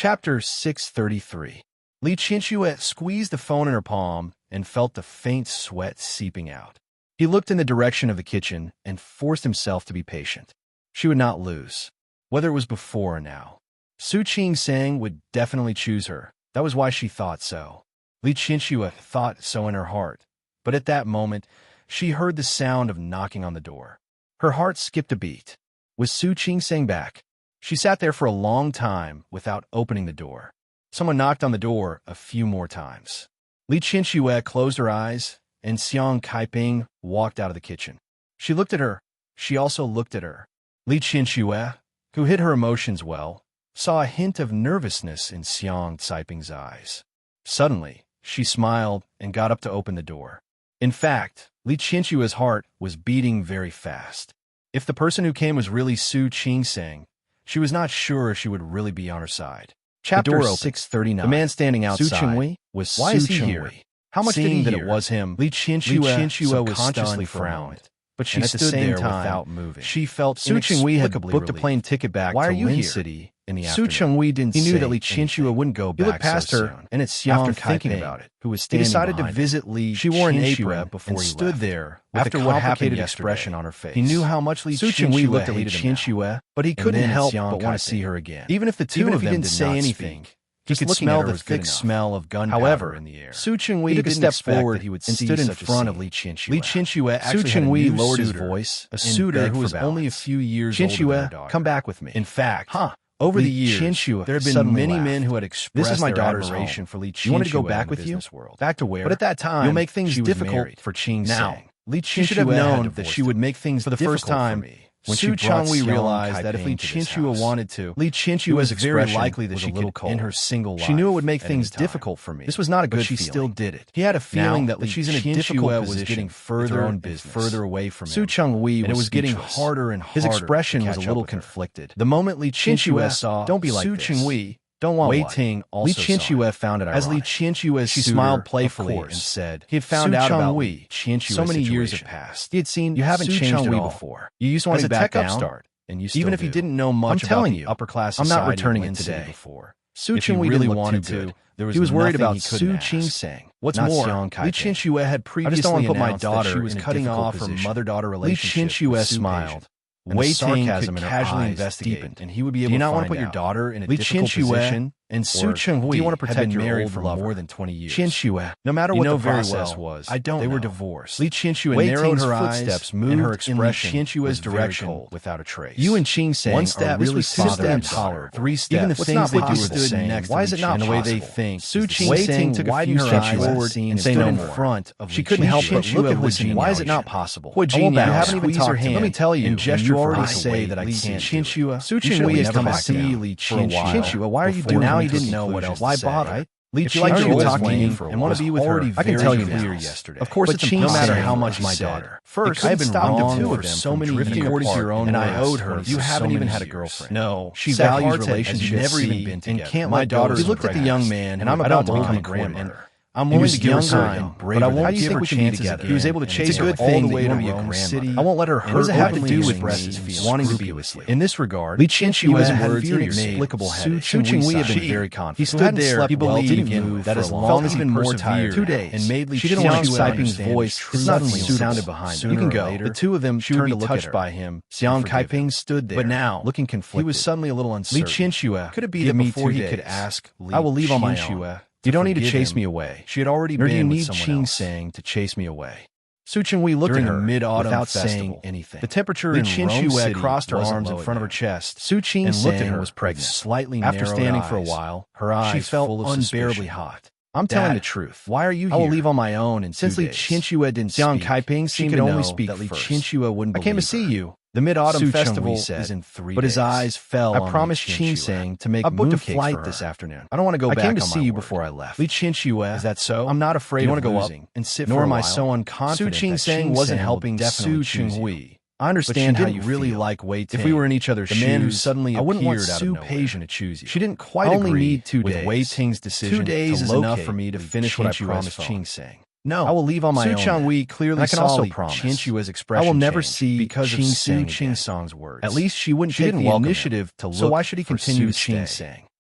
Chapter 633. Li Qianxue squeezed the phone in her palm and felt the faint sweat seeping out. He looked in the direction of the kitchen and forced himself to be patient. She would not lose, whether it was before or now. Su Qingsang would definitely choose her. That was why she thought so. Li Qianxue thought so in her heart, but at that moment, she heard the sound of knocking on the door. Her heart skipped a beat. Was Su Qingsang back? She sat there for a long time without opening the door. Someone knocked on the door a few more times. Li Qianxue closed her eyes, and Xiang Kaiping walked out of the kitchen. She looked at her. She also looked at her. Li Qianxue, who hid her emotions well, saw a hint of nervousness in Xiang Caiping's eyes. Suddenly, she smiled and got up to open the door. In fact, Li Qianxue's heart was beating very fast. If the person who came was really Su Qingsang, she was not sure if she would really be on her side. Chapter 639. The man standing outside Su Chengwei was Why is he here? How much did he hear? That it was him, Li Qianxue was consciously frowned, but she stood there without moving. She felt Su Chengwei had booked a plane ticket back to Lin City in the afternoon. Su Chengwei didn't. He knew that Li Qianxue wouldn't go back. He looked past her, and it's Xiang thinking about it, who was standing behind. He decided to visit Li. She wore an apron before he stood there with a complicated expression on her face. He knew how much Li Qianxue looked at Li Qianxue, but he couldn't help but want to see her again. Even if the two of them didn't say anything, he could smell the thick smell of gunpowder in the air. Su Chengwei took a step forward and stood in front of Li Qianxue. Li Qianxue actually lowered his voice, a suitor who was only a few years older than her daughter. Come back with me. In fact, over the years, there had been many men who had expressed their admiration for Li Qianxue. You wanted to go back with you? Back to where? But at that time, you'll make things difficult for Qingsang. Now, Li Qianxue should have known that she would make things for the first time. When Su Chengwei realized that if Li Qianxue wanted to, Li Qianxue was very likely that she could end her single life. She knew it would make things difficult for me. This was not a good feeling. She still did it. He had a feeling that Li Qianxue was getting further and further away from him. Su Chengwei, and it was getting harder and harder. His expression was a little conflicted. The moment Li Qianxue saw Su Chengwei, don't want Wei Ting also Li Qianxue found it ironic. As Li Qianxue, she smiled playfully and said, he had found out about Li Qianxue's so many years had passed. He had seen you haven't changed at all before. You used to want to be back down, and you even if he didn't know much about the upper class society, I'm not returning it today. Before Su Chengwei really wanted to, he was worried about Su Qingsang. What's more, Li Qianxue had previously announced that she was cutting off her mother-daughter relationship. Li Qianxue smiled. Wei Ting could casually investigate, and he would be able to find out. Do you not want to put your daughter in a difficult position? And Su Chengwei do you want to protect your married for more than 20 years? Qianxue, no matter what the process was, I don't. They were divorced. Li Qianxue narrowed her eyes, moved her expression in Li Qianxue's direction without a trace. You and Qingsang are really father and daughter. 3 steps. Even the things they do are the same. Why is it not possible? The way they think. Su Qingsang took a few steps forward and stood in front of Li Qianxue. She couldn't help but look at Li. Why is it not possible? You haven't even talked to me. Let me tell you, you already say that I can't. Qianxue, Su Chengwei has come to see Li Qianxue. Why are you doing now? He didn't know what else. Why bother? Li Qianxue talked to me and want to be with her. I can tell you now. Yesterday. Of course, it's no matter how much my daughter. First, I've been wrong to so many years your own, and I owed her. You haven't even had a girlfriend. No, she values relationships. Never even been together. And can't my daughter? We looked at the young man, and I'm about to become a grandmother. I'm willing to give her and but I won't give her chances again. He was able to chase her all the way to Rome City. I won't let her hurt. What does it have to do with me wanting to be with you? In this regard, Li Qianxue's words inexplicable headache. Su Chengwei had been very confident. He stood there. He believed that as long as he persevered, 2 days, and made Li Qianxue's Caiping's voice suddenly sounded behind him. You can go. The two of them turned to look at her. By him, Xiang Kaiping stood there. But now, looking conflicted, he was suddenly a little uncertain. Li Qianxue, could it be that before he could ask, I will leave on my own. You don't need to chase me away. She had already been with someone else. Qingsang to chase me away. Su Chengwei looked at her mid-autumn without saying anything. The temperature in Rome City crossed her arms in front of her chest. Su Qingsang was pregnant. Slightly after standing for a while, her eyes felt unbearably hot. I'm telling the truth. Why are you here? I will leave on my own. And since Li Qianxue didn't speak, Xiang Kaiping seemed to only speak that Li Qianxue wouldn't believe her. I came to see you. The Mid-Autumn Festival is in 3 days. But his eyes fell on I promised Qingsang to make booked a flight this afternoon. I don't want to go back on my word. I came to see you before I left. Li Qianxue, is that so? I'm not afraid of losing and sit for a while. Nor am I so unconfident Su Qingsang wasn't helping Su Chengwei. I understand how you really like Wei Ting. If we were in each other's shoes, the man who suddenly appeared out of nowhere. I wouldn't want Su Peijian to choose you. She didn't quite agree. I only need 2 days. With Wei Ting's decision 2 days is enough for me to finish what I promised Qingsang. No, I will leave on my own. Su Chengwei clearly saw Li Qianxue's expression. I will never see because of Su Qingsang's words. At least she wouldn't take the initiative to look. So why should he continue Qingsang?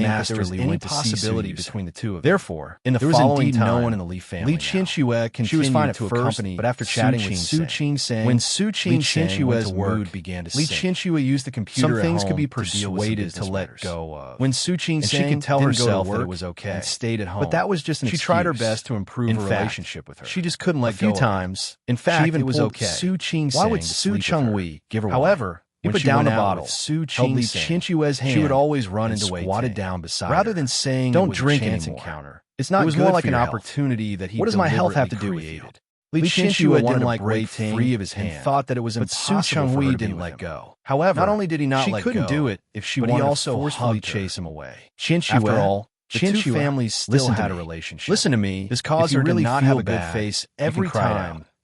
think that there was masterly any went to see possibility Suze. between the two of them. Therefore, In the there was following indeed no time, one in the Li family Li now. Qianxue continued She was fine at to first, accompany but after Su chatting with Qing Su Sang. Qing When Su Qing Sang went Qianxue's to work, mood began to Li sink. Qianxue used the computer Some at things could home be to deal with some persuaded to business let matters. go of. When Su Qing And Sang she could tell didn't go to herself that work it was okay, and stayed at home. but that was just an She tried her excuse. best to improve In her fact, relationship with her. she just couldn't let a few go of her. times. In fact, she even it was pulled okay. Su Qing Why Sang would to Su sleep with her. Chengwei give her However, you when put she down went the out bottle, with Su held Li Qing Sang, Qianxue's hand, she would always run and into Wei squatted Ting. down beside Rather her. than saying Don't it was drink a chance anymore. encounter, It's not it was good more for like an your health. opportunity that he What does my health have to do deliberately with you? created. Li Li Qianxue Qianxue wanted wanted to to break break free free of his hand, and thought that it was but Su impossible for her Chengwei to be didn't with let him. go. However, Not only did he not she let couldn't go, do it if she but he wanted to also forcefully hugged her. chase him away. Qianxue, After all, the two Qianxue, families still listen to had a me. relationship. Listen to me. This caused If you her really to not feel have a good bad, face you can every cry it time out.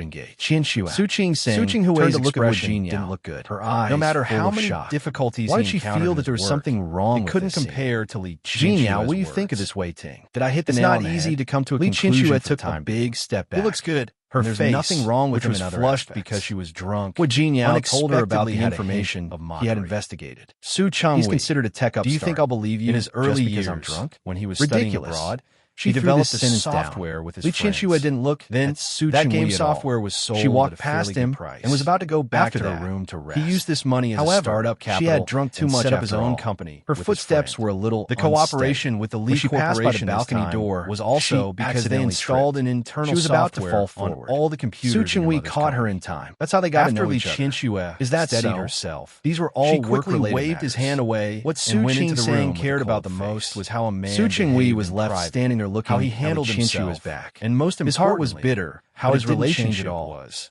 boarding gate. Su Ching-Hui's expression didn't look good. Her eyes No matter full how of many shock. difficulties Why he did she encountered feel in that there his was work, something wrong it with couldn't this scene? compare to Li Jinyao, Qianxue's what do you think of words. this Wei Ting? Did I hit the It's nail not on the easy head? to come to a Li conclusion Qianxue for the took time a big step back. He looks good. Her There's face, nothing wrong with which him was in other flushed aspects. because she was drunk, What Jinyao told her about unexpectedly the had a information hint of he mockery. had investigated. Su Changhui, He's considered a tech upstart. do you think I'll believe you in his early just because years, I'm drunk? when he was Ridiculous. studying abroad? She He developed a sentence software down. with his Li friends. Qianxue didn't look Then at Su that Changhui game at software all. was sold She walked at a past fairly him good price. and was about to go back After to that, the room to rest. he used this money as However, a startup capital. she had drunk too and much set up his after own all. company. Her with his footsteps friend. were a little The cooperation unsteady. with the When Lee she passed by the Corporation balcony this time door was also she because they accidentally installed tripped. an internal She was about to software fall on forward. all the computers. Su in your Chinghui mother's caught her company. in time. That's how they got After to know Li each other. Qianxue Is that steadied so? herself, These were all she quickly work-related waved his matters. hand away. What and Su went into the room Ching with a cared about cold the face. most was how a man Su Chinghui behaved was in left private, standing there looking how he at handled Li himself, Qianxue's back. and most His heart was importantly, bitter. how but his it didn't change relationship at all. was.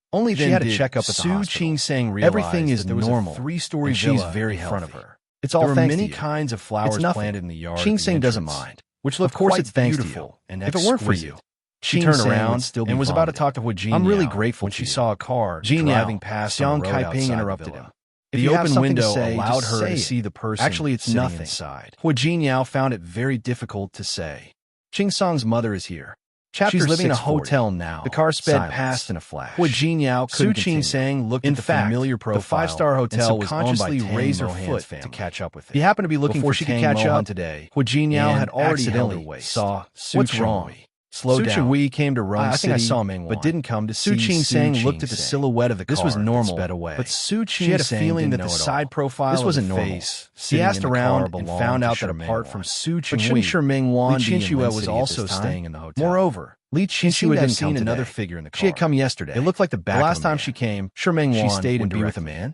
Only then she had did to check up at the Su hospital. Qing-sang realize Everything is that there was normal, a three-story and she's villa very in front of healthy. her. It's all There were thanks many to you. kinds of flowers It's nothing. planted in the yard. Qing-sang at the doesn't entrance, mind. which looked Of course quite it's thanks to beautiful you. and If it weren't for you, she Qing turned Sang around would still be and was about to vomiting. talk to Hu Jin. I'm really grateful when to she you. saw a car Jin driving Yao, past Xiang on the road Kaiping outside interrupted the villa. him. The If you have open something to window say, allowed just her say to it. see the person Actually, it's sitting nothing. inside. Hu Jin found it very difficult to say. Qing Sang's mother is here. She's living in a 640. hotel now. The car sped Silence. past in a flash. Hu Jin Su couldn't Qing continue. Sang looked In at the fact, familiar the profile five-star hotel and was owned by subconsciously Tang raised her Mohan's foot family. to catch up with it. He happened to be looking Before for she Tang could catch Mohan up, today. Hu Jin and had already held her accidentally waist. saw Su What's Chenghui. wrong? Slow Su down. Chenghui came to Rome I City, think I saw Meng but Wan. didn't come to Su see Qing Sang Qing looked at the Sang. silhouette of the car This was normal, that sped away. but Su She had a Qing feeling that didn't the know it side all. profile This of wasn't the normal. face He sitting asked in the around car and belonged found to out that Sher Meng apart Wan. from Su But shouldn't Chenghui, Sher Meng Wan Li be in Qianxue Lin was City at also this time? staying in the hotel. Moreover, Li Qianxue Qianxue had didn't come seen today. another figure in the car. She had come yesterday. It looked like the back The of last a time man. she came, Sher Meng she Wan stayed would and be with a directed me. man.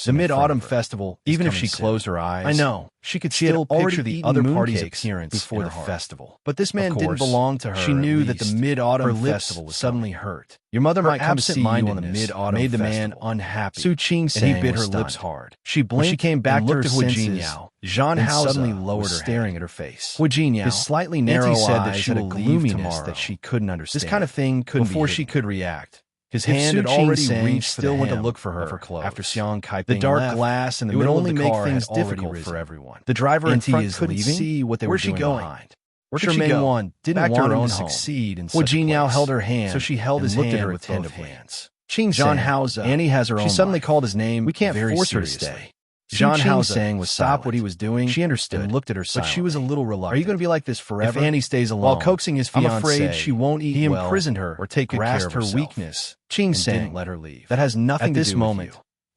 person. The Mid-Autumn Festival, even if she closed her eyes, I know. she could She had still already picture the eaten other party's mooncakes appearance before in the her heart. festival. But this man didn't belong to her. She knew that the Her Mid-Autumn lips Festival was suddenly coming. hurt. Your mother might come to see you on the absent-mindedness Mid-Autumn made the Festival. man unhappy. Su Ching and sang he bit was her lips stunned. hard. She blinked When she came back and to looked her at Hu senses, Jinyao. Jean Then Hausa suddenly lowered was her staring head. at her face. Hu Jinyao, His slightly narrow narrow said that eyes she had a will leave gloominess tomorrow. that she couldn't understand. This kind of thing couldn't be Before she hidden. could react, his If hand Su had Ching already sang, reached for still the went to hem look for her of clothes. after Xiang Kaiping The dark left, glass in the it would middle only of the make car things had already difficult risen. for everyone. The driver in Auntie front is couldn't leaving? see what they were Where's she doing going? behind. Where Sure could she go? Mengwan didn't Back to want her him own to home. succeed in Hu such a Jinyao place, held her hand, so she held and his looked hand at her with both attentively. hands. Ching Jean sang, Hausa, Annie has her own she suddenly life. called his name. We can't very force her to seriously. stay. Jean Su Ching Hausa sang was stopped what he silent. was doing. She understood and looked at her but she was a silently. little reluctant. Are you going to be like this forever? If Annie stays alone, While coaxing his I'm fiancée, afraid she won't eat he well imprisoned her or take good care grasped of her herself. weakness Ching and sang, didn't let her leave. That has nothing At to this do moment, with you.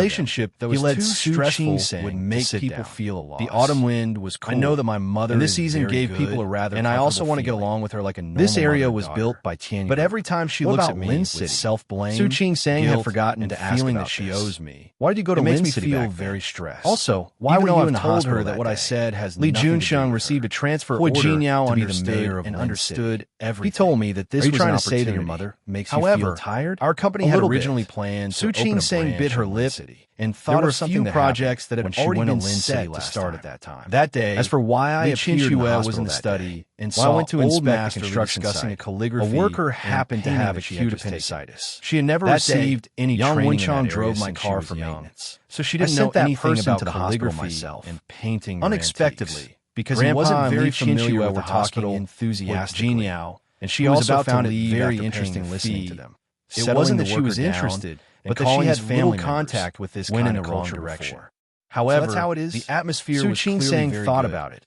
relationship that was led too Su stressful Ching would to make sit people down. feel a loss. The autumn wind was cool. I know that my mother and this is season very gave good, people a rather and I also want to get feeling. along with her like a normal This area mother was and built daughter. by Tian. But every time she What looks about at me Lin with City? self-blame, Su Ching Sang had guilt, forgotten and to ask feeling about that she this. owes me. Why did you go to It makes Lin me City feel back very then? stressed. Also, why even were though you I've in the told hospital her that what I day? said has Li nothing to do Junxiang with received her. a transfer Hui order Jinyao to be the understood mayor of and Lin understood City. everything. He told me that this Are you was trying an to say that your opportunity. mother makes However, you feel tired? our company A had little originally bit. planned Su to open Ching a Sang branch bit her in Lin lip City. and There thought were of a few something that projects that happened had when she already went to been Lin set City to last start time. at that time. That day, As for why I Li appeared in the Chinchue hospital was in the that study day, and while I saw went to old inspect master the construction discussing site, a calligraphy. a worker and happened to painting have that she acute had taken. appendicitis. She had never That received day, any Yang training in Wenchang that drove area my since car she was for young. maintenance. So she I didn't know sent that anything person about to the hospital calligraphy myself and painting or unexpectedly antiques. because Grandpa he wasn't and very Li familiar Chinchue with were the talking hospital enthusiastically, Jinyao, and she who was also about to found it leave very after interesting paying the listening fee, to them. It settling wasn't the that she was worker down, interested, but but that that she she had had family little contact with this went kind in of the wrong culture direction. before. However, So that's how it is. the atmosphere Su was Ching clearly Sang very thought good, about it.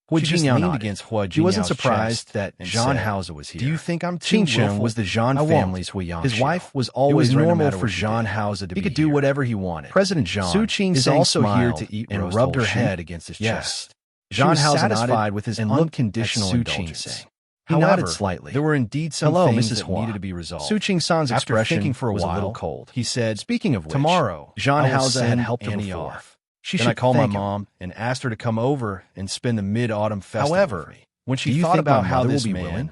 Hua She just Jingyao leaned nodded. against Hua He wasn't Jinyao's surprised chest that and Zhang said, Haoze was here. "Do you think I'm too Qing Sheng willful? was the Zhang I won't." family's Huiyang. His wife was It always was right no normal matter for what she Zhang did. Haoze to He be could do here. whatever he wanted. President Zhang Su Qing is Sang also here smiled to eat and roast rubbed her whole head sheep. against his Yes. chest. She Zhang was Haoze satisfied nodded with his and looked unconditional at Su indulgence. Qing. He However, nodded slightly. there were indeed some Hello, things Mrs. that Hua. needed to be resolved. Su Qing San's After expression thinking for a was while, a little cold. he said, "Speaking of which, tomorrow, Zhang I will Haoze had send helped her Annie before. off. She Then I should called my thank him mom and asked her to come over and spend the Mid-Autumn Festival However, with me. When do she you thought think about my how mother will this be man willing?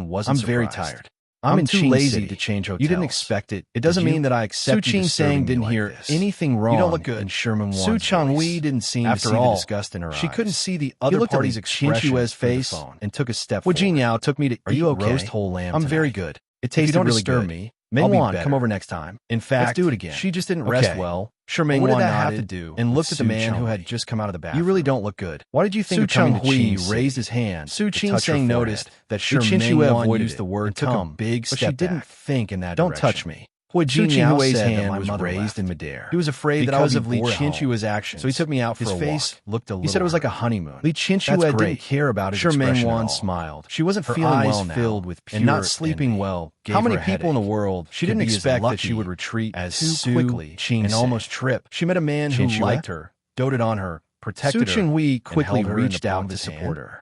Chan wasn't I'm very surprised. tired. I'm in too Qing lazy City. to change hotels. You didn't expect it. It doesn't did you? mean that I accept Su you Ching Sang disturbing me didn't like hear this. anything wrong. You don't look good. In Sherman Su Wan's Chang voice. Wei didn't seem After to see all, the disgust in her she eyes. couldn't see the He other looked party's at Qin expression Shue's through the face phone. and took a step Wu forward. Jinyao took me to Are eat you okay? roast whole lamb I'm tonight. very good. It If you tasted don't really disturb good. me, Meng I'll be Wan, better. come over next time. In fact, Let's do it again. she just didn't rest Okay. well. Sure, But Meng what did Wan that have nodded to do and with looked at the Su man who Changhui? had just come out of the bathroom. You really don't look good. Why did you think Su of coming to Changhui Qing City? raised his hand. Su to Ching touch her Sang forehead. noticed that Sure Qin Meng Shuei Wan avoided used the word and took a come, big but she step didn't back. think in that Don't direction. touch me. Hu Su Jinyao Qinghui's said hand that my was mother raised left. in midair. He was afraid that I because would of be Li bored at home. Qinshui's actions. So he took me out for His a face walk. looked a little He said it was like a hurt. honeymoon. Li That's Qinshui great. didn't care about his Sure Meng expression at Wan all. smiled. She wasn't Her feeling eyes well now, filled with and not pure sleeping envy. well gave How many her a people in the headache. world She could didn't be as expect that lucky she would retreat as too Su quickly Qing and Sang. almost trip. She met a man who Qin Shui liked her, doted on her, protected Su Qinghui her, quickly and held her in reached the palm out of to his support hand. her.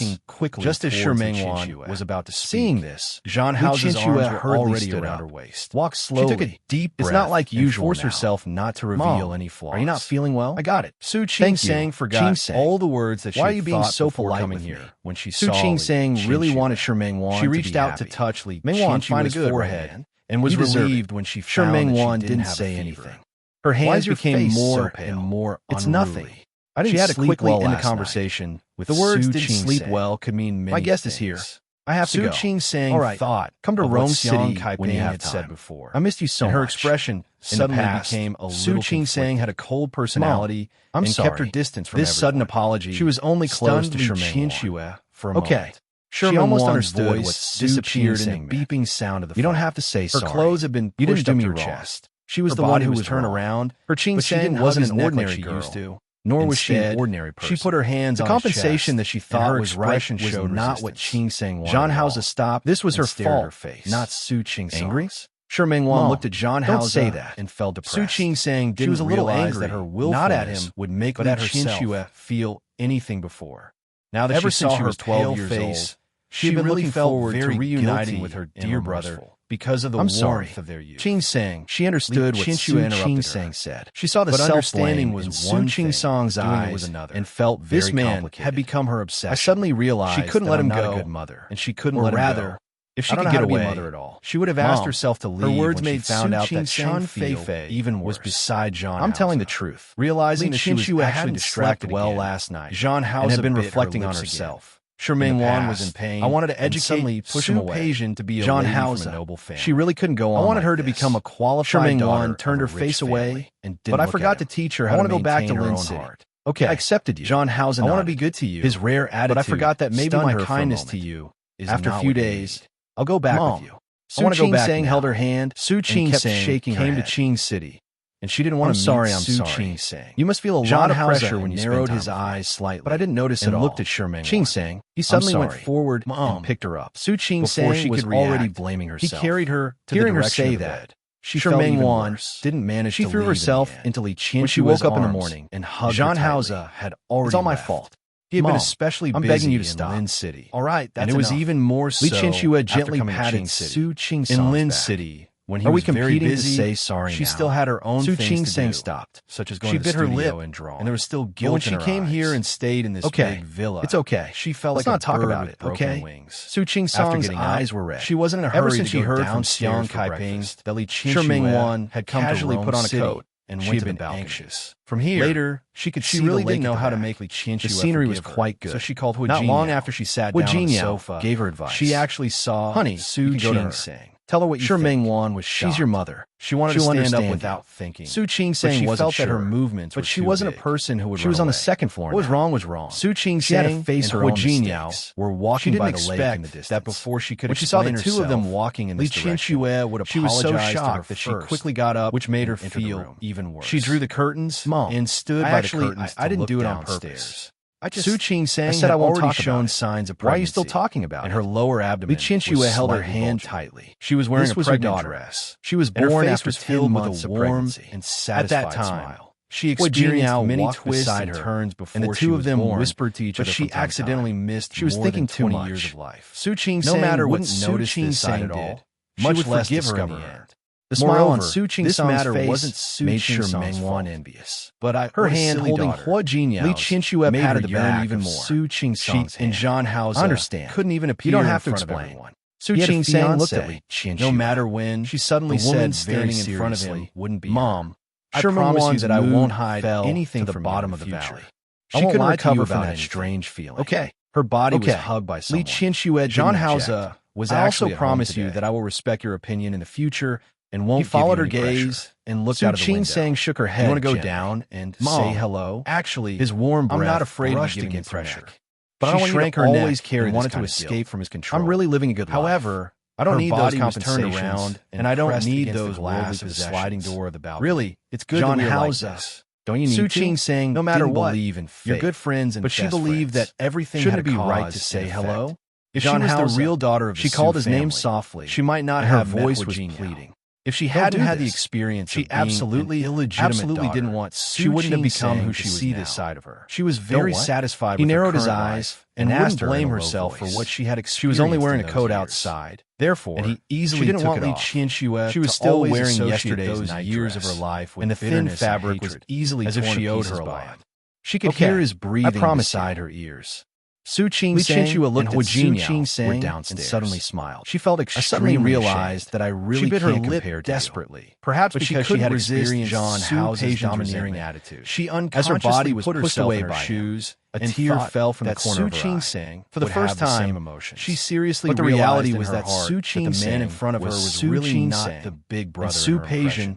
walking quickly just as towards Meng Li Wan Qianxue. was about to speak. Seeing this, Zhang Li Hao's Qianxue arms were hurriedly already stood around up. her waist. Walked slowly. She took a deep breath It's not like and usual forced now. herself not to reveal Mom, any flaws. are you not feeling well? I got it. Su Thank Qingsang you. forgot Qingsang. all the words that she Why are had you being thought so before polite coming with here me? when she Su saw Li Qingsang really Qianxue. wanted Meng Wan She to reached be out happy. to touch Li Meng Wan, Qianxue's find a good forehead man. and was You deserve relieved it. when she found Meng that Wan she didn't didn't have say a anything. fever. Her Why hands is your became face more so and pale? more It's unruly. nothing. I didn't She had to sleep quickly well end the last night. conversation with The words Su "didn't Qingsang. sleep well" could mean many My guest is things. here. I have to Su go. Qingsang All right. thought Come to of Rome what City Xiang when you Kaiping have had time. said before. I missed you so and her much. expression In the suddenly past, became a Su little Qingsang conflicted. had a cold personality I'm and sorry. kept her distance from This sudden everyone. apology She was only close to stunned Li Meng Wan. Qianxue for a Okay. moment. She almost understood what disappeared in the beeping sound of the phone. You don't have to say sorry. Her clothes have been pushed up to her chest. She was the one who was turned around. Her Ching-sang wasn't an ordinary girl. Used to. Nor was she an ordinary person. She put her hands on his chest. The compensation that she thought was right was not what Ching-sang wanted. Zhang Haoza stopped. This was her fault, not Su Ching-sang's. Angry? Shi Mingwan looked at Zhang Haoza and felt depressed. Su Ching-sang didn't realize that her willfulness not at him would make Li Qianxue feel anything before. Now that she saw her 12 years old, she really felt very reuniting with her dear brother because of the warmth of their youth. Ching-sang, she understood what Su Ching-sang said. She saw the self-blame was one Ching-sang's eyes was another, and felt very this man had become her obsession. I suddenly realized she couldn't let him go, a good mother, and she couldn't let him go. If she could get away, mother at all, she would have asked herself to leave. Her words made found out that Shan Feifei even was beside Zhang. I'm telling the truth. Realizing that she was actually distracted well last night, Zhang had been reflecting on herself. Shi Mingwan was in pain. I wanted to educate Su Peijian to be a Zhang from a noble family. She really couldn't go on. I wanted her to become a qualified daughter. Turned her face away and didn't. But I forgot to teach her how to go back to Lin City. Okay, I accepted you, Zhang. I want to be good to you. His rare attitude. But I forgot that maybe my kindness to you is after a few days. I'll go back with you. I want to go back. Su held her hand. Su Ching-sang came to Qing City, and she didn't want to meet Su Ching-sang. You must feel a lot of pressure when you narrowed his eyes slightly, but I didn't notice at all. Looked at Shi Mingwan. Ching-sang, he suddenly went forward and picked her up. Su Ching-sang was already blaming herself. He carried her to the direction of the bed. Shi Mingwan didn't manage to leave. She threw herself into Li Qianxue's arms. When she woke up in the morning and hugged Zhang Haoza had already It's all my fault. He had been especially busy begging you to stop. Lin City. All right, that's enough. And it was even more so. Li Qianxue gently patted Su Ching-sang's in Lin City when he was very busy. To say sorry she still had her own things to do. Su Ching-sang stopped, such as going to the studio and drawing. And there was still guilt in her eyes. When she came here and stayed in this big villa, it's okay. She felt like a bird with broken wings. Su Ching-sang's eyes were red. She wasn't in a hurry. Ever since she heard from Xiang Kaiping that Li Qianxue had casually put on a coat and went to the balcony. Anxious. From here, later, she could see really didn't know how to make Li Qianxue. The scenery was quite good, so she called Hu Jin. Not long after she sat down on the sofa, gave her advice. She actually saw Su Ching-sang. Tell her what you think. Shi Mingwan was shocked. She's your mother. She wanted to stand up without thinking. Su Ching-sang wasn't sure. That her movements but she wasn't a person who would She was on the second floor. What was wrong was wrong. Su Ching-sang had to face her own mistakes. Were walking by the lake in the distance. That before she could explain herself, she saw the two of them walking in this direction. Li Qianxue would apologize. She was so shocked that she quickly got up, which made her feel even worse. She drew the curtains and stood by the curtains. I didn't do it on purpose. Su Ching-sang had already shown signs of pregnancy. Why are you still talking about it? And her lower abdomen. Li Qianxue held her hand tightly. She was wearing a pregnant dress. She was born after 10 months of pregnancy. And satisfied smile. She experienced many twists and turns before and the two of them whispered to each other. But she accidentally missed. She was thinking too much. Years of life. Su Ching-sang, no matter what Su Ching-sang did, much less discover her. The smile on Su Ching-sang's face made Shi Mingwan envious. But her hand holding Hua Jinyao, Li Qianxue patted the back even more. Su Ching-sang's hand. And Zhang Haoza understand. Couldn't even appear in front of everyone. Su Ching-sang looked at Li Qianxue. No matter when, she suddenly said, standing in front of him, wouldn't be Mom, I promise you that I won't hide anything to the bottom of the valley. She couldn't recover from that strange feeling. Okay. Her body was hugged by someone. Li Qianxue, Zhang Haoza was actually promise you that I will respect your opinion in the future and won't. He followed her gaze and looked out of the window. Su Ching-sang shook her head. You want to go down and say hello? Actually, his warm breath. I'm not afraid of giving pressure, but I don't want her always carry and wanted to escape from his control. I'm really living a good life. However, I don't need those compensations turned around, and I don't need those glass of the sliding door of the balcony. Really, it's good that we're like this. Don't you need Su Ching-sang, no matter what, believe in fate. You're good friends and but she believed that everything shouldn't be right to say hello. If she was the real daughter of the Su family, she called his name softly. She might not have voice was pleading. If she hadn't had the experience, she absolutely didn't want. She wouldn't have become who she was. See this side of her. She was very satisfied. He narrowed his eyes and asked her blame herself for what she had experienced. She was only wearing a coat outside. Therefore, and he easily took it off. She was still wearing yesterday's years of her life, and the thin fabric was easily as if she owed her a lot. She could hear his breathing beside her ears. Su Ching-sang looked at Su Ching-sang downstairs and suddenly smiled. She felt extremely realized that I really can't compare to desperately. Perhaps because she had experienced Zhang Haoza's domineering attitude. She unconsciously as her body was pushed away by shoes, a tear fell from the corner of her eye. For the first time, she seriously realized the reality was that Su Ching-sang, the man in front of her, was really not the big brother. Su Peijian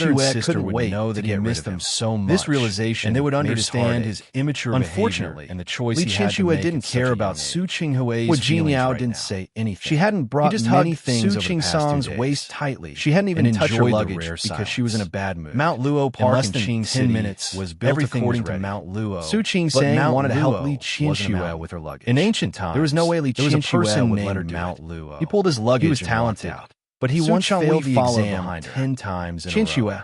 mother and Chue sister couldn't would wait know to that he get rid missed of them him. so much, This realization and they would made his understand heart his ache. immature Unfortunately, behavior and the choice Li he had to Qianxue make didn't at such care a about young Su age. Qinghui's Wu Jiniao feelings right didn't now. say anything. She hadn't brought He just many hugged things Su over the past 2 Qing's days. waist tightly. She hadn't even and touched her enjoyed the luggage rare because she was in a silence. bad mood. Mount Luo In Park less in than Qing 10 City minutes, was built everything according was to ready. Mount Luo. Su Qing but sang Mount wanted to help Luo Li wasn't a Qianxue mountain. with her luggage. In ancient times, there was no way Li there was a Qianxue person would let her named do Mount it. Luo. He pulled his luggage He was and talented, walked out. but he Su once Qianhui failed the followed exam behind her. 10 times in a row. Qianxue,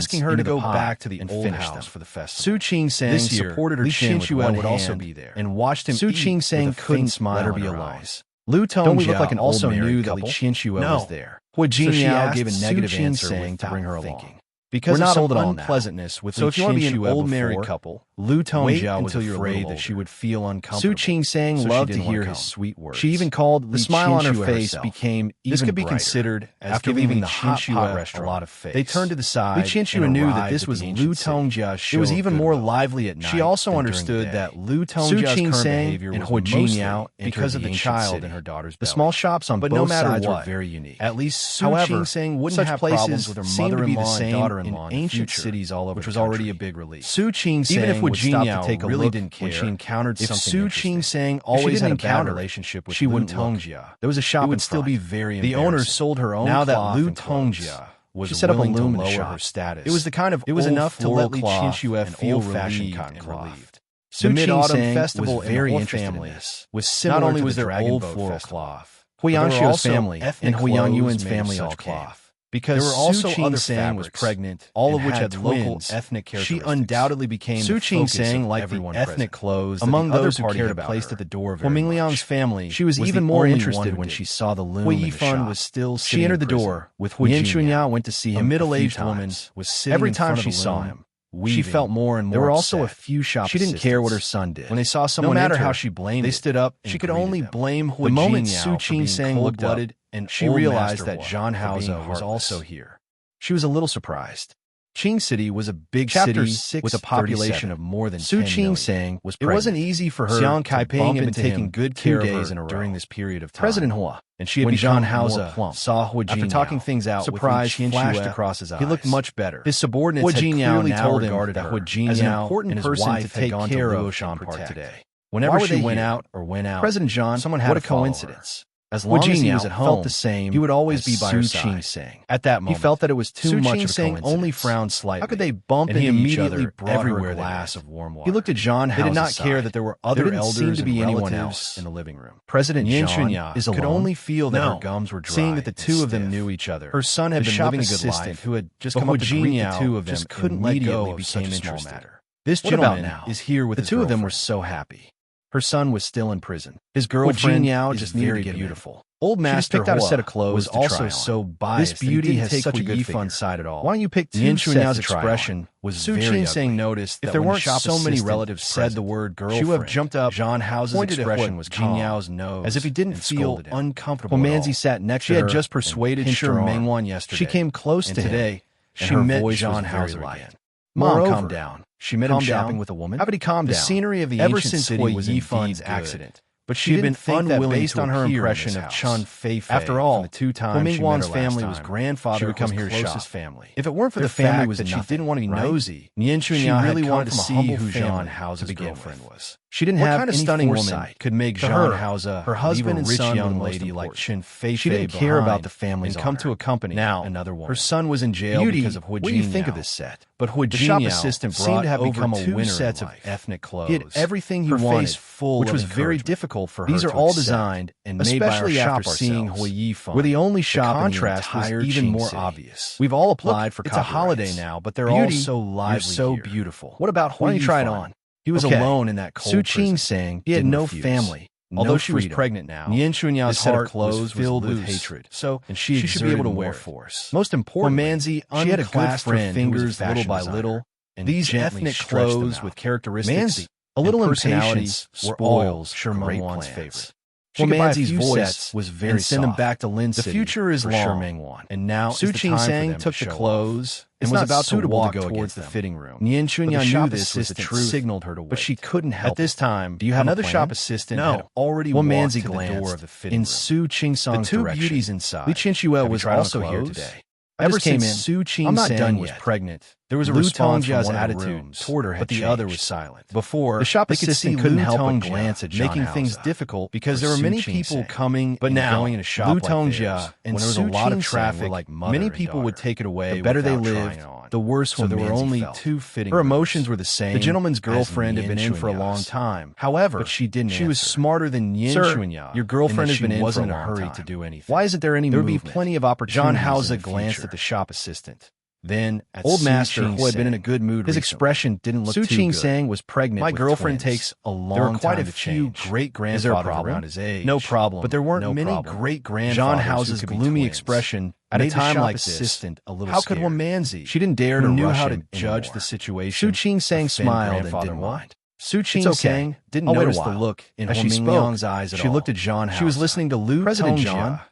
asking her to go back to the old house for the festival. Su Ching-sang supported her chin with one hand also be there and watched him Su Ching-sang couldn't smile let her be alone. Lu Tongjiao look like an also knew that Li Qianxue was there. Hua Jingyao gave a negative answer to bring her along. Because we're not of some unpleasantness with so if you want to be an old married couple, Lu Tongjiao was afraid that she would feel uncomfortable. Su Ching-sang loved to hear his sweet words. She even called the smile on her face became even this could be considered as after leaving the hot restaurant a lot of face. They turned to the side. Li Qianxue knew that this was Lu Tongjiao's show. It was even more lively at night. She also understood that Lu Tongjiao's current behavior and Hua Jingyao because of the child in her daughter's belly. The small shops on both sides were very unique. At least Su Ching-sang wouldn't have problems with her mother-in-law and daughter in ancient cities all over, which was already a big relief. Su Ching-sang even if Hua would stop to take a look when she encountered something interesting. If Su Qing-sang always had a bad relationship with Lu Tongjia, there was a shop in front. Be very embarrassing. The owner sold her own now that Lu Tongjia she set up a loom to lower her status. It was the kind of it was enough to let Li Qianxue feel relieved and relieved. The Mid-Autumn Festival was very interested in this. Not only was there old floral cloth, Huiyanxue's family and Huiyan Yuan's family all cloth. Because there were also other fabrics, was pregnant, all of which had local ethnic characteristics. She undoubtedly became Su Qing-sang liked the ethnic clothes among those who cared about placed at the door of Mingliang's family. She was even more interested when she saw the loom in the shop. Was still she entered the door with Hu Jinxunya went to see him. A middle-aged woman was sitting every time she saw him. She felt more and more. There were also a few shop She didn't care what her son did. When they saw someone, no matter how she blamed, they stood up. She could only blame Hu Jinxiao. The moment Su Qing-sang looked up, and she realized that Zhang Haoze was also here. She was a little surprised. Qing City was a big city with a population of more than 10 million. Su Qing-sang was pregnant. It wasn't easy for her. Xiang Kaiping had been taking good care of her during this period of time. President Hua, and she had become more plump. Saw Hu Jinxiao. After talking things out, surprise flashed across his eyes. He looked much better. His subordinates had clearly told him that Hu Jinxiao as an important person to take care of today. Whenever she went out, President Zhang, someone had a coincidence. As long as he was at home, felt the same, he would always be by her side. At that moment, he felt that it was too much of a coincidence. Only frowned slightly. How could they bump into each other everywhere? Glass of warm water. He looked at Zhang Haoze. They did not care that there were other elders to be anyone else in the living room. President Zhang could only feel that her gums were dry, seeing that the two of them knew each other. Her son had been living a good life, who had just come up to greet the two of them, just couldn't let go of such a small matter. This gentleman is here with the two of them. Were so happy. Her son was still in prison. His girlfriend just very beautiful. Old Master picked out a set of clothes was also so biased. This beauty has such a good fun side at all. Why don't you pick two sets to expression was Su Qing-sang noticed if there weren't so many relatives said the word girlfriend. She would have jumped up. Zhang Haoze's expression was Jin Yao's nose, as if he didn't feel uncomfortable. When Manzi sat next to her, she had just persuaded Sure Mengwan yesterday. She came close to today. She met Zhang Haoze again. Mom, calm down. She met him shopping with a woman. How could he calm down? The scenery of the ancient city was Yifan's accident. But she had been unwilling based on her impression of Chun Feifei. After all, the two times Mingwan's family was grandfather she would come here closest family. If it weren't for the family was that she didn't want to be nosy, Nian Chunya really wanted to see who Zhang Haoze's girlfriend was. She didn't have any stunning woman could make Zhang Haoze her husband and son young lady like Chen Feifei. She didn't care about the family's and come to accompany now another woman. Her son was in jail because of Hu Jinxiao. What do you think of this set? But Hu Jinxiao, the shop assistant, seemed to have become a winner sets of ethnic clothes. He had everything he wanted, which was very difficult for her. These are all designed and made by our shop seeing Hui Yifan. We're the only shop. The contrast was even more obvious. We've all applied for copyrights. It's a holiday now, but they're all so lively, so beautiful. What about Hui Yifan? Why don't you try it on? He was alone in that cold prison. Su Qing-sang he had no family. Although she was pregnant now, Nian Chunya's heart was filled with hatred. So, and she should be able to wear force. Most importantly, Manzi she had a good friend fingers little by little, and these ethnic clothes with characteristics, a little impatience were all Shermangwan's favorite. Manzi's voice was very soft. Send them back to Lin City. The future is long, and now Su Qing-sang took the clothes and was about to walk towards the fitting room. Nian Chunya knew this was the truth, signaled her to wait, but she couldn't help. At this time, do you have another shop assistant? No, already walked to the door of the fitting room. In Su Qing-sang's direction, the two beauties inside. Li Qianxue was also here today. Ever since Su Qing-sang was pregnant, there was a response from one attitude toward her, but the other was silent. Before, the shop assistant couldn't help but glance at making things difficult because there were many people coming but now going in a shop like theirs. And when there was a lot of traffic, many people would take it away. The better they lived, the worse. So there were only two fitting. Her emotions were the same. The gentleman's girlfriend had been in for a long time. However, but she didn't. She was smarter than Yin Chunya. Your girlfriend has been in wasn't in a hurry to do anything. Why isn't there any movement? There would be plenty of opportunities. Zhang Haoze glanced at the shop assistant. Then, at Old Master, who had been in a good mood, his expression didn't look too good. Su Qing-sang was pregnant. My girlfriend takes a long time. There were quite a few great-grandfathers around his age. No problem. But there weren't many great-grandfathers. Zhang Haoze's gloomy expression at a time like this, how could Womanzi? She didn't dare to rush how to judge the situation. Su Qing-sang smiled and didn't mind. Su Qing-sang didn't notice the look in Hu Mingliang's eyes at all. She looked at Zhang Haoze. She was listening to Lu Tongjia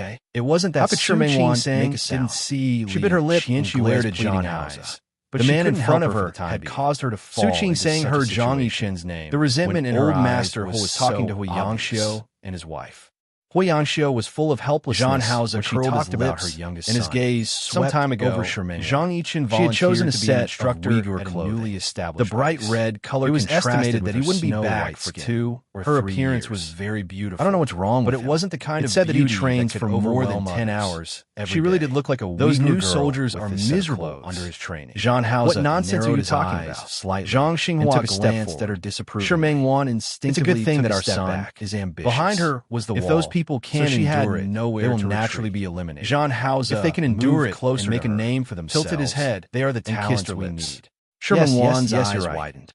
okay? It wasn't that Su Qing didn't see. She bit her lip and glared at Zhang Hao's. But the man in front of her had caused her to fall. Su Qing heard Zhang Yichen's name. The resentment in her eyes master who was talking to Hui Yangxiu and his wife. Hui Yangxiu was full of helplessness Zhang Hao's curled talked about her youngest son. And his gaze some time ago over Sherman. Zhang Yichen volunteered she had chosen to be an instructor at a newly established. The bright red color. It was estimated that he wouldn't be back for 2 or 3 years. Her appearance was very beautiful. I don't know what's wrong with him, but it wasn't the kind of beauty that he trains for more than 10 hours. She really did look like a those new soldiers are miserable under his training. Zhang Hao's what nonsense are you talking about? Slightly. Zhang Xinghua glanced at her disapprovingly. Sherman Wan instinctively. It's a good thing that our son is ambitious. Behind her was the wall. If those people can endure it, they will naturally be eliminated. Zhang Hao's if they can endure it closer and make a name for themselves, tilted his head. They are the talents we need. Sherman Wan's eyes widened.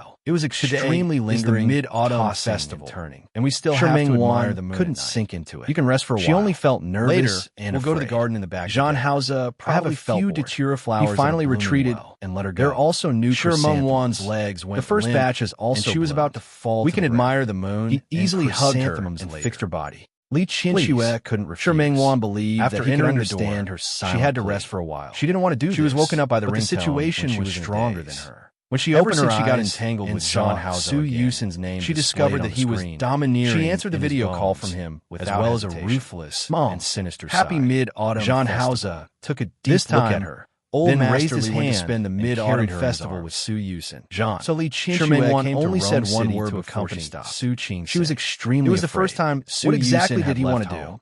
while. It was extremely lingering, mid-autumn festival, and we still have to admire the moon. Couldn't sink into it. You can rest for a while. She only felt nervous. Later, and we'll go to the garden in the back. Jean Hausa probably have a few datura flowers. He finally retreated and let her go. There are also new chrysanthemums. Legs went. The first batch is also. And she was about to fall. We can admire the moon. He easily hugged her and fixed her body. Li Qianxue couldn't refuse. Mengwan believed after that he could understand her silent she had to rest for a while. She didn't want to do this. She was woken up by the ringtone. The situation was stronger than her. When she opened her eyes, she got entangled with Jean Hausa Su Yusin's name. She discovered that he was domineering. She answered the video call from him as well as a ruthless and sinister side. Happy mid-autumn Jean Hausa took a deep look at her. Old Master raised his hand to spend the mid-autumn festival with Su Yusin. Jean. So Li Qianxue only said one word to accompany Su Qing. She was extremely afraid. It was the first time Su Yusin what exactly did he want to do?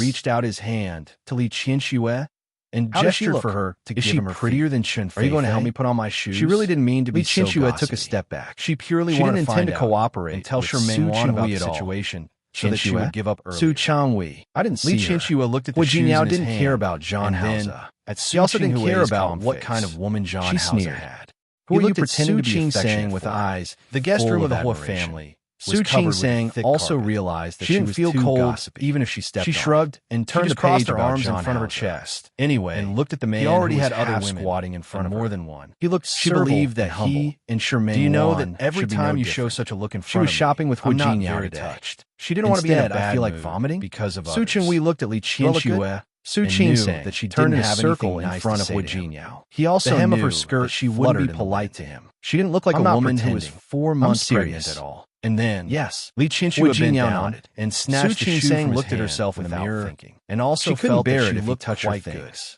reached out his hand to Li Qianxue and gestured for her to give him her prettier feet. than Chen Fei? Are you going to help me put on my shoes? She really didn't mean to be Li so Qianxue took gossipy. a step back. She purely She wanted didn't to intend find to cooperate and tell with Shermaine Su Wan about Qinghui the at all, situation so that she would give up early. Su Changhui. I didn't Li see her. Qianxue looked at the Hu shoes in Jingyao his didn't hand, care about Zhang and then, Haoze. at He also didn't Su care Qinghui's about calm what face, kind of woman Zhang she Haoze sneered. had. Who He are you looked at pretending Su to be Qing affectionate Sang with for? eyes The guest full room of of the whole admiration. family Su was covered Qing with Sang thick also carpet. realized that She didn't was feel too cold gossipy. even if she stepped She on. shrugged and She turned just the crossed page her about arms in Zhang front of her Haoze. chest. Anyway, And looked at the man he already who had was other half women squatting in front and of more her. than one. He looked She servile believed that and humble. he and Shermaine Do you know that Wan every should be time no you show different. such a look in She front was of me, shopping with Hu I'm not Jingyao very today. touched. She didn't want to be in a Instead, bad I feel like mood vomiting because of Su others. Qinghui looked at Li Will it good? Qianxue Su and Qing knew sang that she turned didn't in a have circle anything in nice front to of say Hu to him. Jingyao. He also The hem of knew her skirt that she wouldn't fluttered be in the polite wind. to him. She didn't look like I'm a not woman who was pretending. 4 I'm months serious pregnant at all. And then, Yes, Li Hu Qianxue bent Jingyao down nodded and Su snatched the Qing shoe Sang from his looked at hand herself in the without mirror thinking. and also She couldn't felt bear that it she if he looked touched her quite good. things.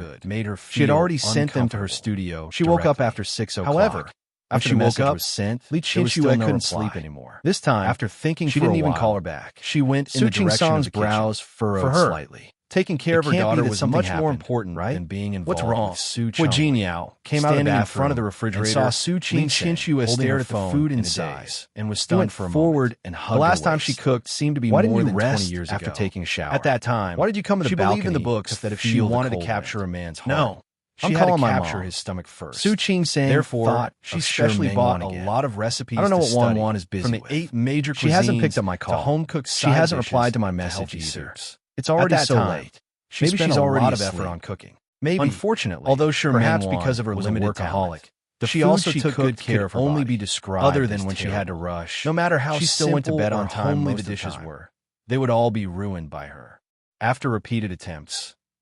good made her feel she had already sent them to her studio. She woke up after 6 o'clock. However, after she woke up, Li Qianxue couldn't sleep anymore. This time, after thinking she didn't even call her back. She went in the direction of the brows furrowed slightly. Taking care of her daughter was much more important than being involved. What's wrong? Su Jinyao came out in front of the refrigerator and saw Su Qianxue stared at the food in his eyes and was stunned for a moment. And hugged the last time she cooked seemed to be more than 20 years ago. After taking a shower. At that time, why did you come to the balcony? She believed in the books that if she wanted to capture a man's heart, no. She had to capture his stomach first. Su Qianxue therefore thought she specially bought a lot of recipes. I don't know what Wan is busy from the 8 major cuisines. She hasn't picked up my call. To home cooked. She hasn't replied to my message either. It's already so late. Maybe she's already a lot of effort on cooking. Maybe, unfortunately, although perhaps because of her limited workaholic, she also took good care of her only be described other than when she had to rush. No matter how she still went to bed on time, homely the dishes were, they would all be ruined by her. After repeated attempts,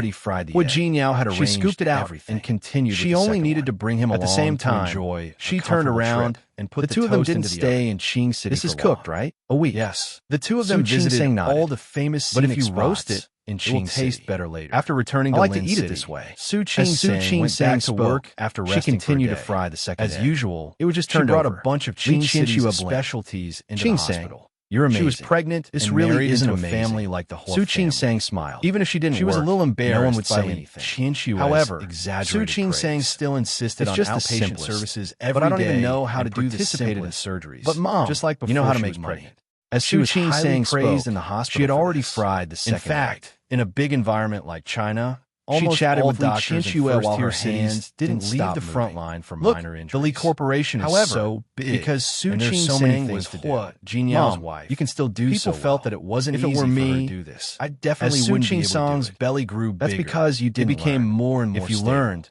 already fried the What egg. Jean Yao had She arranged scooped it out everything. and continued She with the only second needed one. to bring him At along the same to time, enjoy she a turned comfortable around trip. and put The the two of them toast didn't into the stay oven. in Qing City This for is long. cooked, right? A week. Yes. The two of them Su Qing visited Sang all nodded. the famous But if scenic you roast spots. it in It will Qing taste City better later. After returning I to like to Lin eat City, it this way. Su As Qing Su Sang Qing went Sang back to work spoke, after she resting continued for a to day. fry the second As egg. usual, It was just she turned brought over. a bunch of Li Qing City's Qianxue blinked. specialties into Qing the Sang, hospital. you're amazing. She was pregnant This and really married isn't into a amazing. family like the whole Su family. Qing Sang smiled. Even if she didn't She was a work, little embarrassed no one would by say Li anything. Qianxue's However, Su exaggerated Qing Sang praise. still insisted It's on just the outpatient simplest. services But every I don't even day know how and to do the participated in simplest. surgeries. But Mom, just like before you know how to she make was money. pregnant. As Su she was Qing highly Sang praised spoke, in the hospital, she had for already this. fried the In second fact, egg. in a big environment like China, She almost chatted all with of Li doctors and Qianxue while first-tier her cities hands didn't leave stop the front moving. line for Look, minor injuries. the Li Corporation is However, so big because Su and there's Qing so many Sang things was to do. what Jean Yao's Mom, wife. you can still do People so felt well. that it wasn't If it easy were for her me, to do this. I definitely As Su wouldn't be Qing able to do Sang's it. belly grew That's bigger. because you didn't It became learn. more and more If you stable. learned,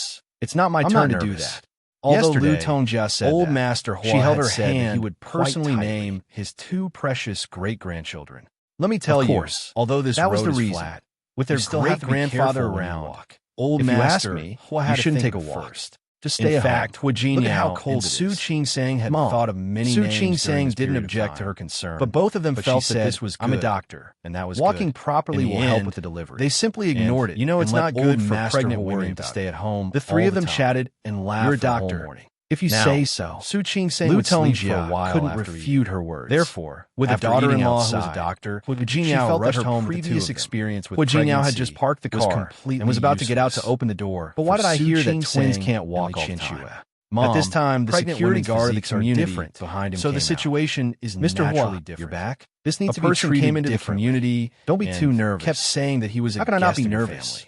nervous. It's not my turn to do that. Although Lu Tongjia said old that, Master Hua she held her said that hand he would personally quite name his 2 precious great-grandchildren. Let me tell Of you, course, although this that was road the is reason. flat, with their You still have to be great-grandfather careful when you around, walk. old If you Master ask me, Hua you had to shouldn't think take a of walk. first. Just stay In fact, fact, Hua Jingyao look at how cold and it Su is. Qingsang had Mom, thought of many Su names during Qingsang this didn't period of object to time. her concern, But both of them but felt she that said, this was good. I'm a doctor, and that was Walking good. properly In the will help end, with the delivery. they simply ignored it. You know it's and let not good old for Master pregnant Hua women to about stay it. at home. The three all of the them time. chatted and laughed You're a for the whole doctor. morning. If you Now, say so. Su Qingsang Lu would sleep for a Tongjia while couldn't after refute eating. her words. Therefore, with a after daughter-in-law eating who was a outside, doctor, Hua she Jingyao felt that rushed her home with the two previous of them. experience with Hua Jingyao pregnancy had just parked the was car completely and was about to get out to useless. open the door. But why for did I Su hear that Qingsang twins can't and walk Li all the Qianxue. time? Mom, At this time, the pregnant security women's guard of the physiques are community different behind him so came the out. situation is Mr. naturally Hua, different. you're back? This needs A to be person treated came into the differently. community Don't be and too nervous. kept saying that he was a How can I not guest be of your nervous? family.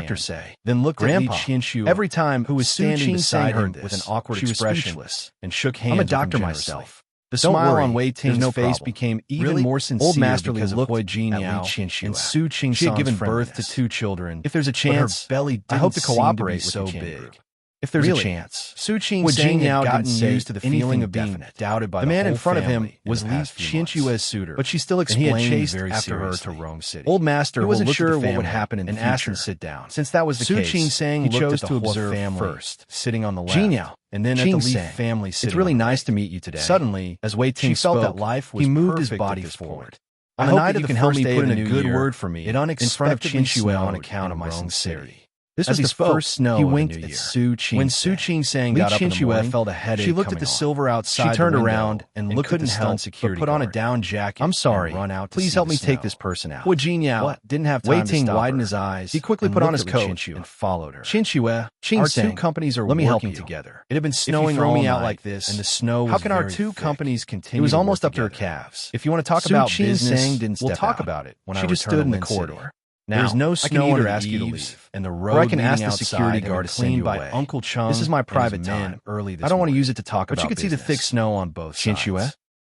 doctor hand, say? then looked Grandpa. at Li Qianxue, Every time who was Su standing Qing beside heard him with an this, awkward she was expression, speechless and shook hands I'm a with him doctor generously. myself. The Don't smile worry, on Wei there's Ting's no face problem. became even Really? more sincere Old Master because Li of looked Hui Jin at Li Yao Qianxue, and Su Qing she had given birth friendliness. to 2 children. If there's a But her chance, belly I hope didn't to seem cooperate be with so the Qian big. group. If there's Really? a chance, Su Qing Hui Sang Jin Yao had gotten didn't say used to the feeling anything of being definite. doubted by The the man in whole front of him family was in Li the past few months. Qianxue's suitor, But she still and he explained had chased very after her to seriously. Rome City. Old Master He wasn't looked at sure the what would family happen in and the asked future. him to sit down. Since that was the Su case, Qing Sang he looked chose at the to whole observe family first, sitting on the left, Jin Yao, and then at the Qing Li Sang. family sitting It's really on the nice right. to meet you today. Suddenly, as Wei Ting she felt spoke, that life was he moved his perfect body at this forward. point. On On the the night night of you the can help first me day put of in the a new good year, word for me it in front of unexpectedly Qin Shuo on snowed account of in my Rome sincerity. City. This As was he the spoke, first snow he of the winked new at year. Su Qing. When Su Qing Sang got up in the morning, felt a headache. she looked at the silver outside. She turned the window around and looked couldn't at the help stunned security but put on a guard. down jacket. I'm sorry. And run out. Please help me take this person out. Hu Jinyao What? didn't have time Wei to Ting stop widened her. his eyes. He quickly and put on looked his at coat Qin and followed her. Qin Shue, Our Sang, two companies are let me help working you. together. It had been If snowing you throw all me out night, like this, and the snow was how can our very two thick. companies It continue was to almost work up to her together? calves. If you want to talk Su about Qing business, Sang didn't we'll step talk out. about it when She I just return stood to in the Lin City. corridor. Now, There's no I snow can either under the ask you to eaves, leave, and the or road I can ask leading the security outside had guard been to send cleaned you by away. Uncle Chung. This is my and his private men time. early this I don't want to morning. use it to talk But about you could see the business. thick snow on both Qin sides. Shue?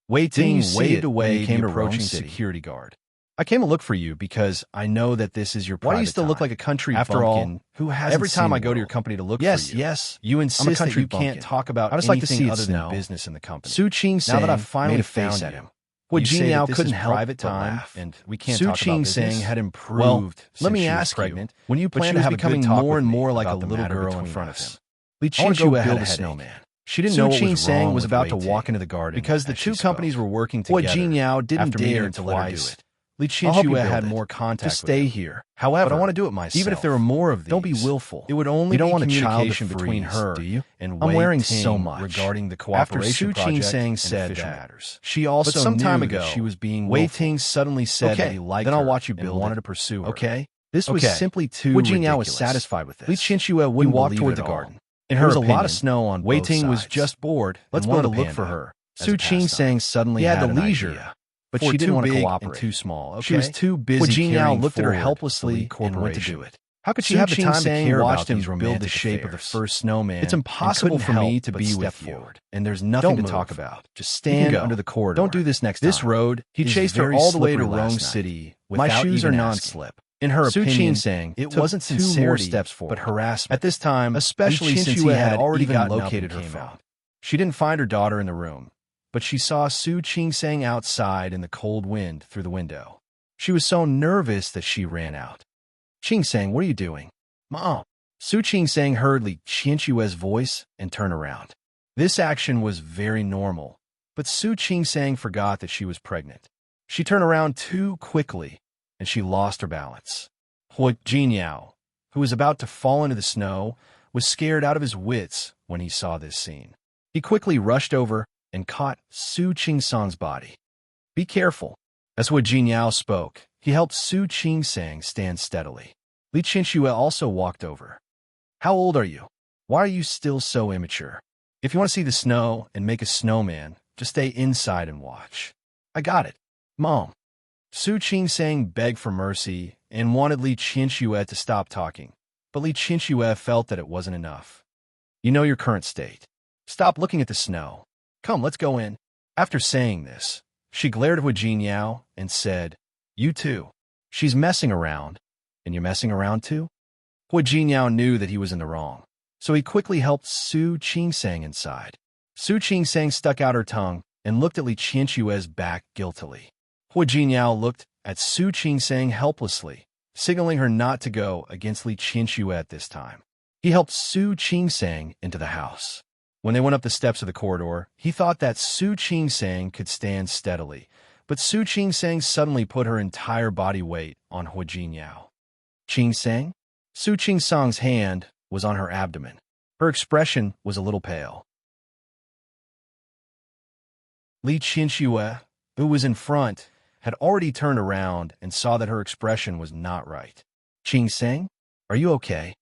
Wei Didn't Ting you see waved it away when you the came to approaching Rome City? security guard. I came to look for you because I know that this is your private Why do you still look time. like a country After bumpkin all, who hasn't every time seen I go to your world? company to look Yes, for you, yes. you I'm a insist that country you can't bumpkin. talk about I just like to anything see it other snow. than business in the company. Su Qing Sang Now that I've finally made a finally face face at at him. Hu You say that Jinyao this couldn't is help private but time, laugh. and we can't Su talk about Qing business. Sang had Well, improved let since me she was ask you, pregnant, when you but plan she to was have a becoming good talk more with and me more like a about the little matter girl in between front of us. him. Li I wanna Qin go had build a a headache. snowman. She didn't Su know what Qing was Sang wrong was with about Wei to Ting, walk into the garden because the as two she companies spoke. were working Hu together. Jinyao didn't After dare meeting to let her do twice, it. Li I'll help you Qin build had it. more contact Just with stay him. here. However, But I want to do it myself. even if there were more of these, Don't be willful. It would only You don't be want a child to communication between freeze, her do you? and I'm Wei wearing Ting so much. regarding the After cooperation Su Qing project Sang and said official that, matters. she also But some time knew ago, that she was being Wei willful. Ting suddenly said that Okay, he liked then I'll her watch you and build wanted it. to pursue her. Okay? This was Okay. simply too Hu Jinyao ridiculous. was satisfied with this. Li Qin We wouldn't walked believe toward it the at all. garden. In There her was a lot opinion, of snow on Wei both Ting was sides. just bored. Let's and build wanted a to look for panda her. as Su a Qing pastime. Sang suddenly He had had the an leisure, idea, but for she too didn't want to big and cooperate. too small, okay? She was too busy Hu Jinyao carrying looked at her forward helplessly the and went to corporation. do it. How could she Su have the Qing time to Sang care watched about him these build romantic the shape of the affairs? first snowman. It's impossible and for couldn't me help to but be step with you, forward. and there's nothing Don't to talk move. about. Just You can stand go. under the corridor. Don't do this next This time. road He is chased her very all the way to slippery Rome last City night. without My shoes even are asking. non-slip. In her Su opinion, Qing Sang it took wasn't two more sincerity, steps forward. but harassment. At this time, Especially Li since Qin he had had already even gotten located up her and came phone. out. She didn't find her daughter in the room, but she saw Su Qing Sang outside in the cold wind through the window. She was so nervous that she ran out. Qing Sang, what are you doing? Mom. Su Qing Sang heard Li Qianxue's voice and turned around. This action was very normal, but Su Qing Sang forgot that she was pregnant. She turned around too quickly, and she lost her balance. Hu Jinyao, who was about to fall into the snow, was scared out of his wits when he saw this scene. He quickly rushed over and caught Su Qing Sang's body. Be careful. As Hu Jinyao spoke, he helped Su Qing Sang stand steadily. Li Qianxue also walked over. How old are you? Why are you still so immature? If you want to see the snow and make a snowman, just stay inside and watch. I got it. Mom. Su Qing Sang begged for mercy and wanted Li Qianxue to stop talking, but Li Qianxue felt that it wasn't enough. You know your current state. Stop looking at the snow. Come, let's go in. After saying this, she glared at Hu Jinyao and said, You too. She's messing around, and you're messing around too? Hu Jinyao knew that he was in the wrong, so he quickly helped Su Qing Sang inside. Su Qing Sang stuck out her tongue and looked at Li Qianxue's back guiltily. Hu Jinyao looked at Su Qing Sang helplessly, signaling her not to go against Li Qianxue at this time. He helped Su Qing Sang into the house. When they went up the steps of the corridor, he thought that Su Qing Sang could stand steadily, but Su Qing Sang suddenly put her entire body weight on Hu Jinyao. Qing Sang? Su Qing Sang's hand was on her abdomen. Her expression was a little pale. Li Qianxue, who was in front, had already turned around and saw that her expression was not right. Qing Sang, are you okay?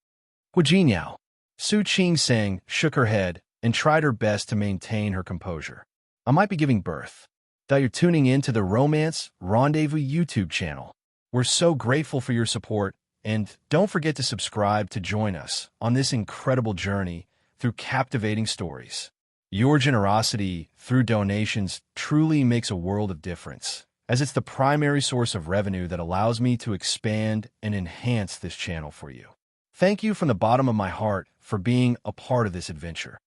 Hu Jinyao. Su Qing Sang shook her head and tried her best to maintain her composure. I might be giving birth. That you're tuning in to the Romance Rendezvous YouTube channel. We're so grateful for your support, and don't forget to subscribe to join us on this incredible journey through captivating stories. Your generosity through donations truly makes a world of difference, as it's the primary source of revenue that allows me to expand and enhance this channel for you. Thank you from the bottom of my heart for being a part of this adventure.